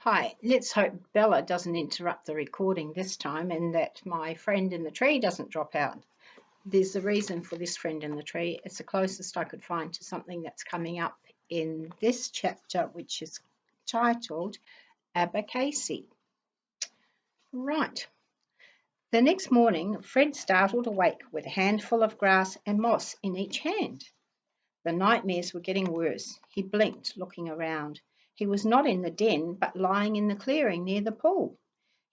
Hi, let's hope Bella doesn't interrupt the recording this time and that my friend in the tree doesn't drop out. There's a reason for this friend in the tree. It's the closest I could find to something that's coming up in this chapter, which is titled Abacaxi. Right. The next morning, Fred startled awake with a handful of grass and moss in each hand. The nightmares were getting worse. He blinked, looking around. He was not in the den, but lying in the clearing near the pool.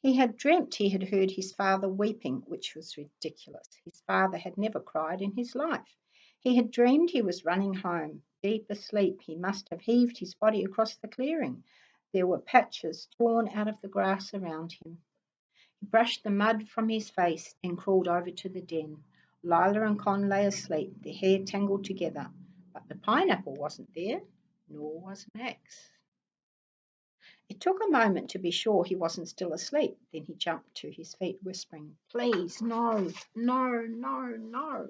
He had dreamt he had heard his father weeping, which was ridiculous. His father had never cried in his life. He had dreamed he was running home. Deep asleep, he must have heaved his body across the clearing. There were patches torn out of the grass around him. He brushed the mud from his face and crawled over to the den. Lila and Con lay asleep, their hair tangled together. But the pineapple wasn't there, nor was Max. It took a moment to be sure he wasn't still asleep. Then he jumped to his feet, whispering, "Please, no, no, no, no."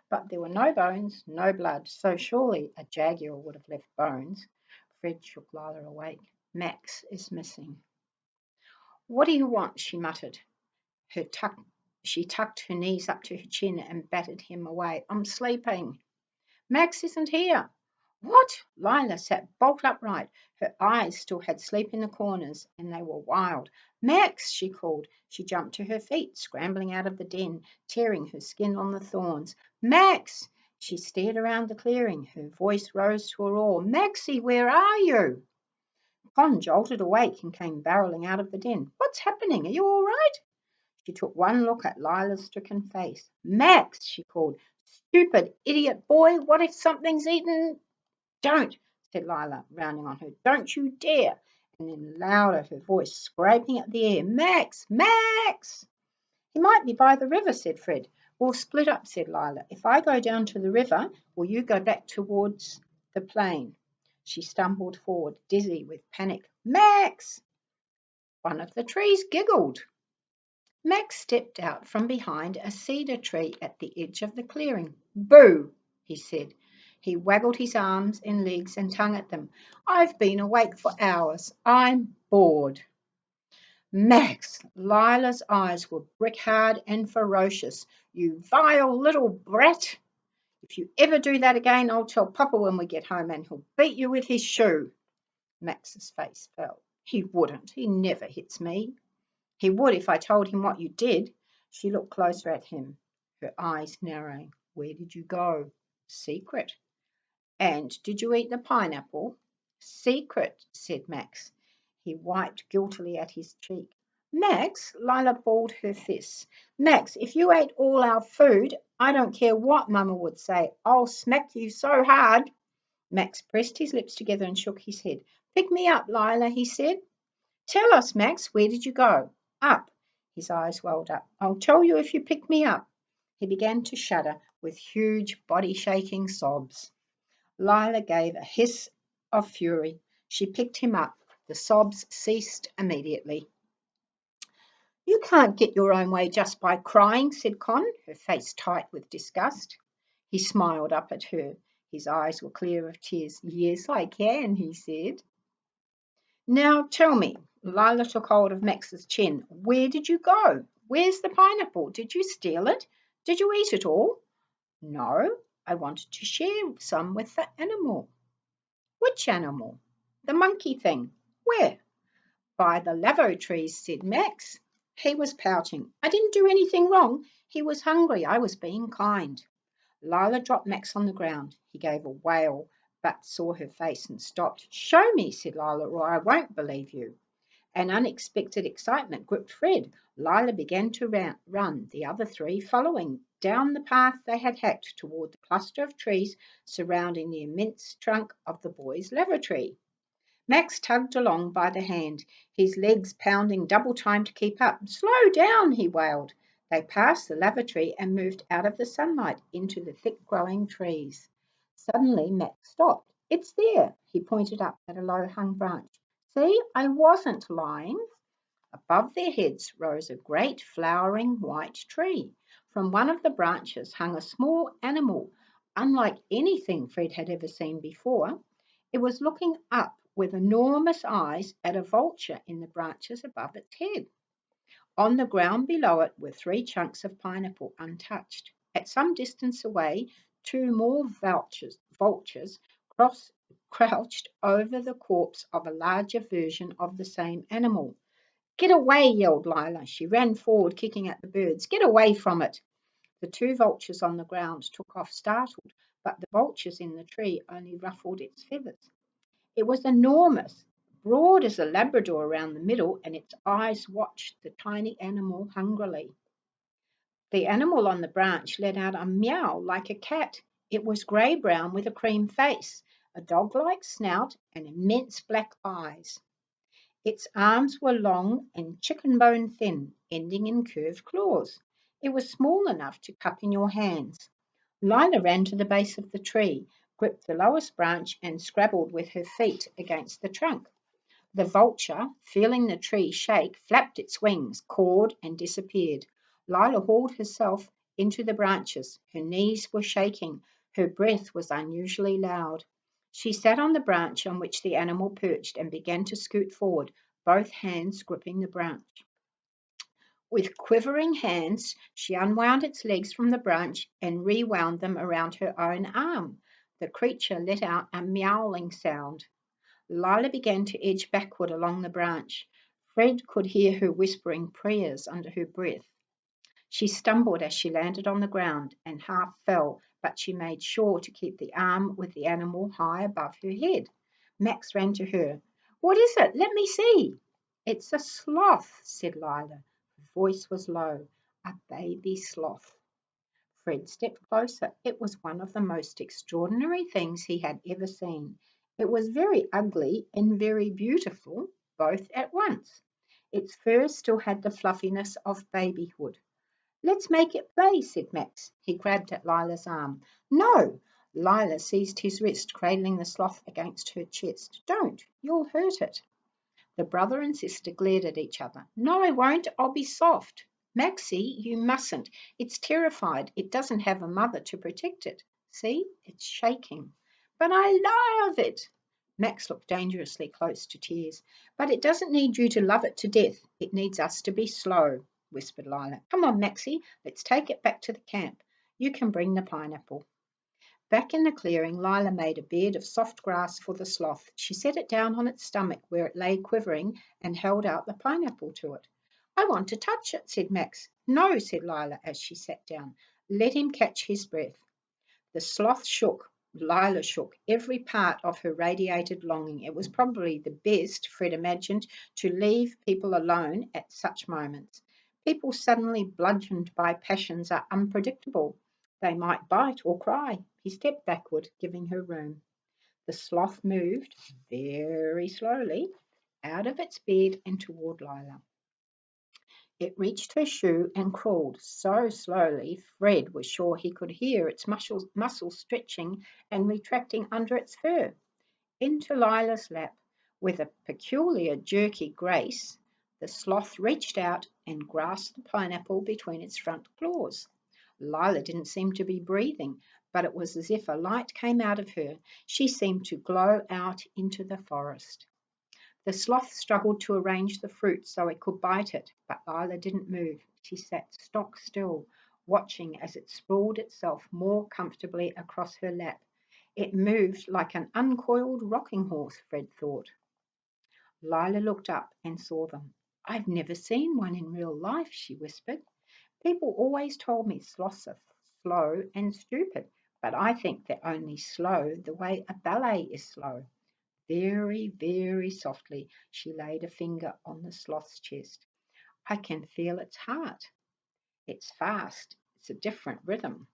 But there were no bones, no blood, so surely a jaguar would have left bones. Fred shook Lila awake. "Max is missing." "What do you want?" she muttered. Her tuck, she tucked her knees up to her chin and batted him away. "I'm sleeping." "Max isn't here." "What?" Lila sat bolt upright. Her eyes still had sleep in the corners, and they were wild. "Max!" she called. She jumped to her feet, scrambling out of the den, tearing her skin on the thorns. "Max!" She stared around the clearing. Her voice rose to a roar. "Maxie, where are you?" Con jolted awake and came barreling out of the den. "What's happening? Are you all right?" She took one look at Lila's stricken face. "Max!" she called. "Stupid idiot boy! What if something's eaten—" "Don't!" said Lila, rounding on her. "Don't you dare!" And then louder, her voice scraping at the air. "Max! Max!" "He might be by the river," said Fred. "We'll split up," said Lila. "If I go down to the river, will you go back towards the plain?" She stumbled forward, dizzy with panic. "Max!" One of the trees giggled. Max stepped out from behind a cedar tree at the edge of the clearing. "Boo!" he said. He waggled his arms and legs and tongue at them. "I've been awake for hours. I'm bored." "Max!" Lila's eyes were brick hard and ferocious. "You vile little brat! If you ever do that again, I'll tell Papa when we get home and he'll beat you with his shoe." Max's face fell. "He wouldn't. He never hits me." "He would if I told him what you did." She looked closer at him, her eyes narrowing. "Where did you go?" "Secret." "And did you eat the pineapple?" "Secret," said Max. He wiped guiltily at his cheek. "Max," Lila balled her fists. "Max, if you ate all our food, I don't care what Mama would say. I'll smack you so hard." Max pressed his lips together and shook his head. "Pick me up, Lila," he said. "Tell us, Max, where did you go?" "Up." His eyes welled up. "I'll tell you if you pick me up." He began to shudder with huge body-shaking sobs. Lila gave a hiss of fury. She picked him up. The sobs ceased immediately. "You can't get your own way just by crying," said Con, her face tight with disgust. He smiled up at her. His eyes were clear of tears. "Yes, I can," he said. "Now tell me," Lila took hold of Max's chin, "where did you go? Where's the pineapple? Did you steal it? Did you eat it all?" "No, I wanted to share some with the animal." "Which animal?" "The monkey thing." "Where?" "By the lavo trees," said Max. He was pouting. "I didn't do anything wrong. He was hungry. I was being kind." Lila dropped Max on the ground. He gave a wail, but saw her face and stopped. "Show me," said Lila, "or I won't believe you." An unexpected excitement gripped Fred. Lila began to run, the other three following, down the path they had hacked toward the cluster of trees surrounding the immense trunk of the boy's lavatory. Max tugged along by the hand, his legs pounding double time to keep up. "Slow down," he wailed. They passed the lavatory and moved out of the sunlight into the thick-growing trees. Suddenly Max stopped. "It's there." He pointed up at a low-hung branch. "See, I wasn't lying." Above their heads rose a great flowering white tree. From one of the branches hung a small animal, unlike anything Fred had ever seen before. It was looking up with enormous eyes at a vulture in the branches above its head. On the ground below it were 3 chunks of pineapple untouched. At some distance away, 2 more vultures crouched over the corpse of a larger version of the same animal. Get away, yelled Lila. She ran forward, kicking at the birds. Get away from it. The 2 vultures on the ground took off startled, but the vultures in the tree only ruffled its feathers. It was enormous, broad as a Labrador around the middle, and its eyes watched the tiny animal hungrily. The animal on the branch let out a meow like a cat. It was grey-brown with a cream face, a dog-like snout, and immense black eyes. Its arms were long and chicken-bone thin, ending in curved claws. It was small enough to cup in your hands. Lila ran to the base of the tree, gripped the lowest branch, and scrabbled with her feet against the trunk. The vulture, feeling the tree shake, flapped its wings, cawed, and disappeared. Lila hauled herself into the branches. Her knees were shaking. Her breath was unusually loud. She sat on the branch on which the animal perched and began to scoot forward, both hands gripping the branch. With quivering hands, she unwound its legs from the branch and rewound them around her own arm. The creature let out a meowling sound. Lila began to edge backward along the branch. Fred could hear her whispering prayers under her breath. She stumbled as she landed on the ground and half fell, but she made sure to keep the arm with the animal high above her head. Max ran to her. What is it? Let me see. It's a sloth, said Lila. Her voice was low. A baby sloth. Fred stepped closer. It was one of the most extraordinary things he had ever seen. It was very ugly and very beautiful, both at once. Its fur still had the fluffiness of babyhood. Let's make it play, said Max. He grabbed at Lila's arm. No! Lila seized his wrist, cradling the sloth against her chest. Don't! You'll hurt it. The brother and sister glared at each other. No, I won't. I'll be soft. Maxie, you mustn't. It's terrified. It doesn't have a mother to protect it. See, it's shaking. But I love it. Max looked dangerously close to tears. But it doesn't need you to love it to death. It needs us to be slow, whispered Lila. Come on, Maxie, let's take it back to the camp. You can bring the pineapple. Back in the clearing, Lila made a bed of soft grass for the sloth. She set it down on its stomach where it lay quivering and held out the pineapple to it. I want to touch it, said Max. No, said Lila as she sat down. Let him catch his breath. The sloth shook. Lila shook. Every part of her radiated longing. It was probably the best, Fred imagined, to leave people alone at such moments. People suddenly bludgeoned by passions are unpredictable. They might bite or cry. He stepped backward, giving her room. The sloth moved very slowly out of its bed and toward Lila. It reached her shoe and crawled so slowly Fred was sure he could hear its muscles stretching and retracting under its fur. Into Lila's lap, with a peculiar jerky grace, the sloth reached out and grasped the pineapple between its front claws. Lila didn't seem to be breathing, but it was as if a light came out of her. She seemed to glow out into the forest. The sloth struggled to arrange the fruit so it could bite it, but Lila didn't move. She sat stock still, watching as it sprawled itself more comfortably across her lap. It moved like an uncoiled rocking horse, Fred thought. Lila looked up and saw them. I've never seen one in real life, she whispered. People always told me sloths are slow and stupid, but I think they're only slow the way a ballet is slow. Very, very softly, she laid a finger on the sloth's chest. I can feel its heart. It's fast. It's a different rhythm.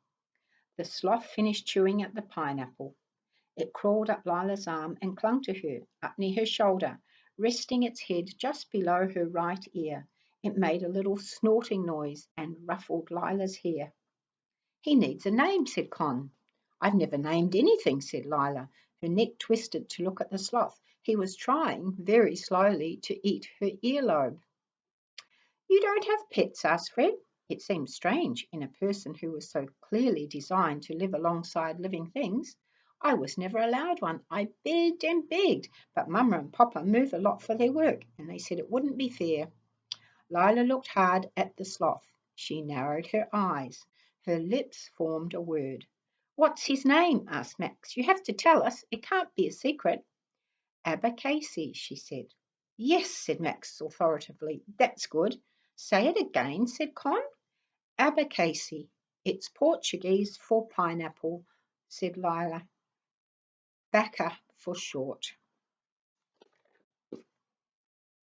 The sloth finished chewing at the pineapple. It crawled up Lila's arm and clung to her, up near her shoulder, resting its head just below her right ear. It made a little snorting noise and ruffled Lila's hair. He needs a name, said Con. I've never named anything, said Lila. Her neck twisted to look at the sloth. He was trying, very slowly, to eat her earlobe. You don't have pets, asked Fred. It seemed strange in a person who was so clearly designed to live alongside living things. I was never allowed one. I begged and begged, but Mama and Papa move a lot for their work, and they said it wouldn't be fair. Lila looked hard at the sloth. She narrowed her eyes. Her lips formed a word. What's his name? Asked Max. You have to tell us. It can't be a secret. Abacaxi, she said. Yes, said Max authoritatively. That's good. Say it again, said Con. Abacaxi. It's Portuguese for pineapple, said Lila. Baca for short.